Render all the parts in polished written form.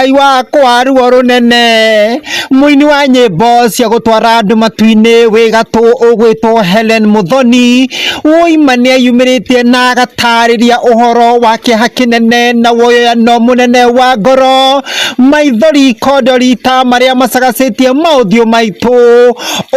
Ngai wakwa ruo runene muini wa nyimbo cia gutwara andu matu-ini wi gatũ ugwitwo Hellen Muthoni uima ni ayumiritie na agatariria uhoro wa kĩeha kĩnene na woyano munene wa ngoro maithori ikondorinta maria macagacitie maũthiũ maitu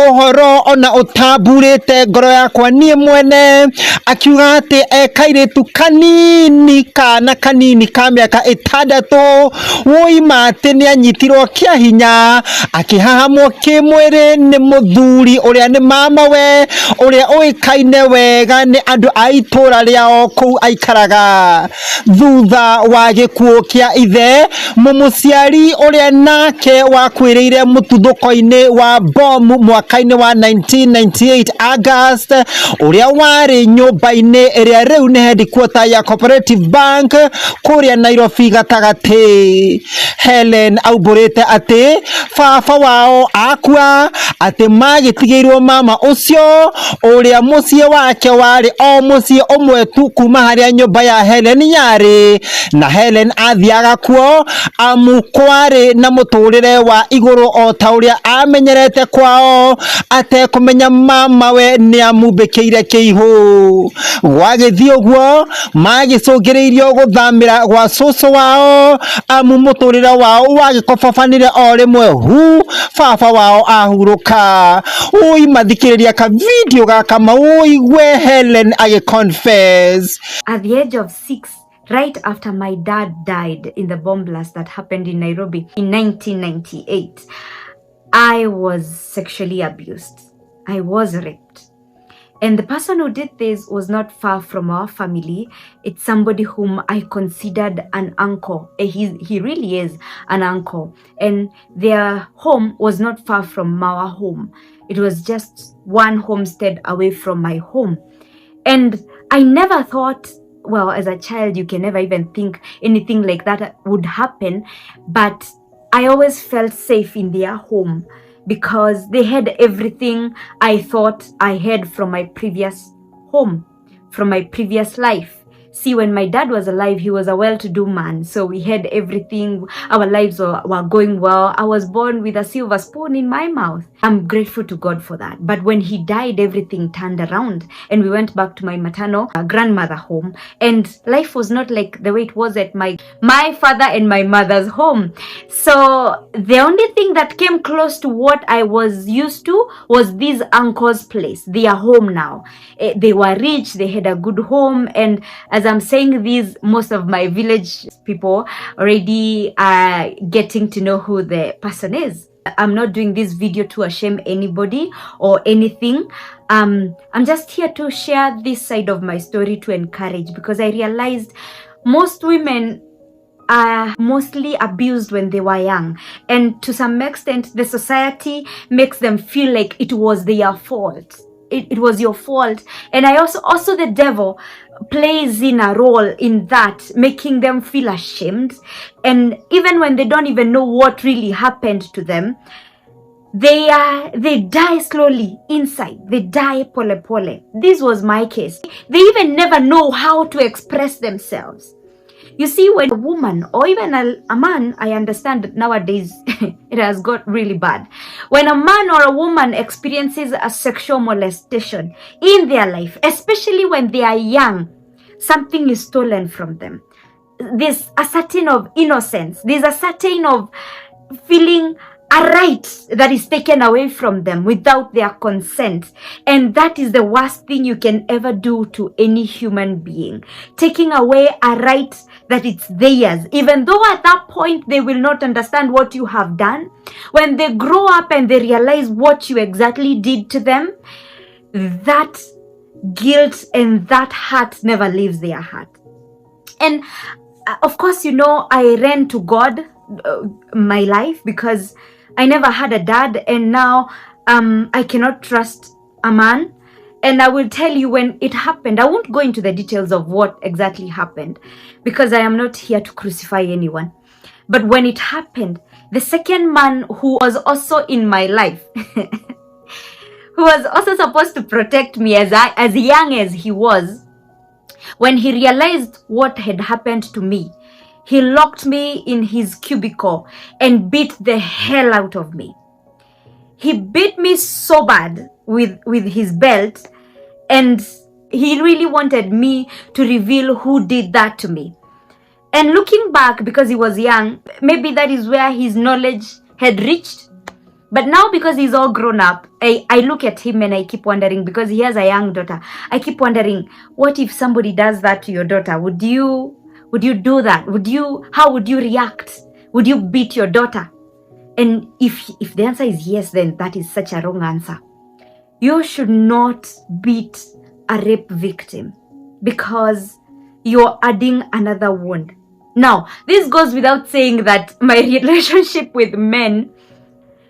uhoro ona utamburite ngoro yakwa nie mwene akiuga ati ekairitu kanini kana kanini ka miaka 6 uima ati ni anyitirwo kĩa hinya akihahamwo kimwiri ni muthuri uria ni Mamawe uria uikaine wega ni andu a itura riao kuu aikaraga thutha wa gikuo kia ithe mumuciari uria nake wakwiriire mututhuko-ini wa bomu mwaka-ini wa 1998 August uria wari nyumba-ini iria riu ni headquarter ya Cooperative Bank kuria Nairobi gatagati. Hellen auburite ati baba wao akua ati magitigiirwo mama ucio uria mucie wake wari o mucie umwe tu kuma haria nyumba ya Hellen yari na Hellen athiaga kuo amukwari na muturire wa iguru o ta uria amenyerete kwao ate kumenya Mamawe ni amumbikiire kiihu gwagithii uguo magicungiriirio guthamira gwa cucu wao amu muturire wao wagikobabanire o rimwe hu baba wao ahuruka ui mathikiriria ka video gaka mauigwe Hellen confess. At the age of 6, right after my dad died in the bomb blast that happened in Nairobi in 1998, I was sexually abused. I was raped. And the person who did this was not far from our family. It's somebody whom I considered an uncle. He really is an uncle. And their home was not far from our home. It was just one homestead away from my home. And I never thought, well, as a child, you can never even think anything like that would happen. But I always felt safe in their home, because they had everything I thought I had from my previous home, from my previous life. See, when my dad was alive, he was a well-to-do man. So we had everything. Our lives were going well. I was born with a silver spoon in my mouth. I'm grateful to God for that. But when he died, everything turned around. And we went back to my maternal grandmother home. And life was not like the way it was at my father and my mother's home. So the only thing that came close to what I was used to was this uncle's place, their home now. They were rich. They had a good home. And as I'm saying this, most of my village people already are getting to know who the person is. I'm not doing this video to shame anybody or anything. I'm just here to share this side of my story to encourage, because I realized most women are mostly abused when they were young, and to some extent the society makes them feel like it was their fault. It was your fault. And I also the devil plays in a role in that, making them feel ashamed. And even when they don't even know what really happened to them, they die slowly inside. They die pole pole. This was my case. They even never know how to express themselves. You see, when a woman or even a man, I understand that nowadays it has got really bad. When a man or a woman experiences a sexual molestation in their life, especially when they are young, something is stolen from them. There's a certain of innocence. There's a certain of feeling a right that is taken away from them without their consent. And that is the worst thing you can ever do to any human being. Taking away a right that it's theirs, even though at that point they will not understand what you have done. When they grow up and they realize what you exactly did to them, that guilt and that hurt never leaves their heart. And of course, you know, I ran to God my life, because I never had a dad, and now I cannot trust a man. And I will tell you when it happened. I won't go into the details of what exactly happened, because I am not here to crucify anyone. But when it happened, the second man who was also in my life, who was also supposed to protect me as young as he was, when he realized what had happened to me, he locked me in his cubicle and beat the hell out of me. He beat me so bad with his belt, and he really wanted me to reveal who did that to me. And looking back, because he was young, maybe that is where his knowledge had reached. But now, because he's all grown up, I look at him and I keep wondering, because he has a young daughter, I keep wondering, what if somebody does that to your daughter? Would you do that? How would you react? Would you beat your daughter? And if the answer is yes, then that is such a wrong answer. You should not beat a rape victim, because you're adding another wound. Now, this goes without saying that my relationship with men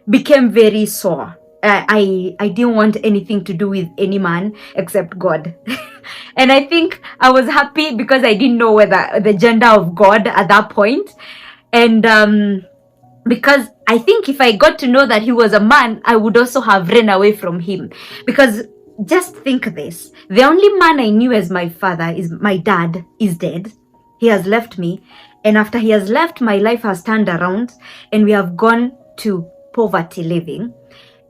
became very sore. I didn't want anything to do with any man except God. And I think I was happy because I didn't know whether the gender of God at that point. And because I think if I got to know that he was a man, I would also have run away from him. Because just think this, the only man I knew as my father is my dad is dead. He has left me. And after he has left, my life has turned around and we have gone to poverty living.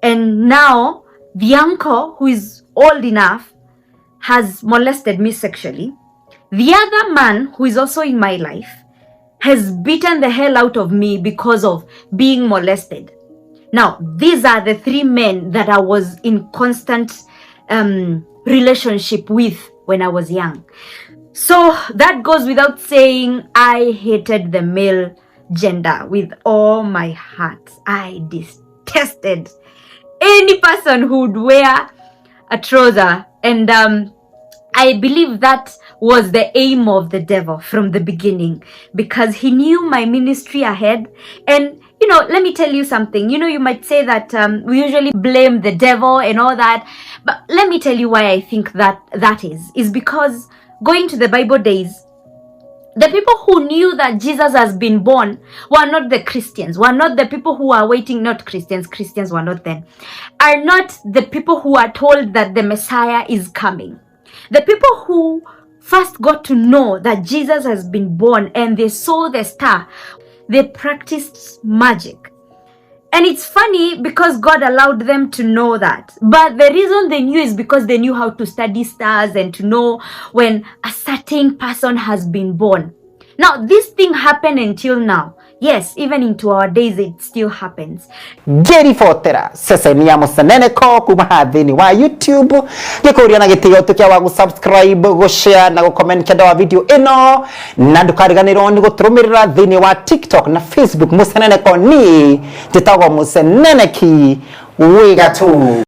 And now the uncle, who is old enough, has molested me sexually. The other man, who is also in my life, has beaten the hell out of me because of being molested. Now, these are the three men that I was in constant relationship with when I was young. So that goes without saying, I hated the male gender with all my heart. I detested any person who would wear a trouser. And I believe that was the aim of the devil from the beginning, because he knew my ministry ahead. And let me tell you something. You might say that we usually blame the devil and all that, but let me tell you why I think that is because going to the Bible days, the people who knew that Jesus has been born were not the Christians, were not the people who are waiting, not Christians were not then, are not the people who are told that the Messiah is coming. The people who first got to know that Jesus has been born and they saw the star, they practiced magic. And it's funny because God allowed them to know that. But the reason they knew is because they knew how to study stars and to know when a certain person has been born. Now, this thing happened until now. Yes, even into our days, it still happens. Geri fotera sasa ni ya musanene ko kuma hathini wa YouTube gikuria na gitiyo tukia wa subscribe go share na go comment kada wa video ino na ndukariganirwo ni guturumirira thini wa TikTok na Facebook musanene ko ni titago musanene ki wiga tu.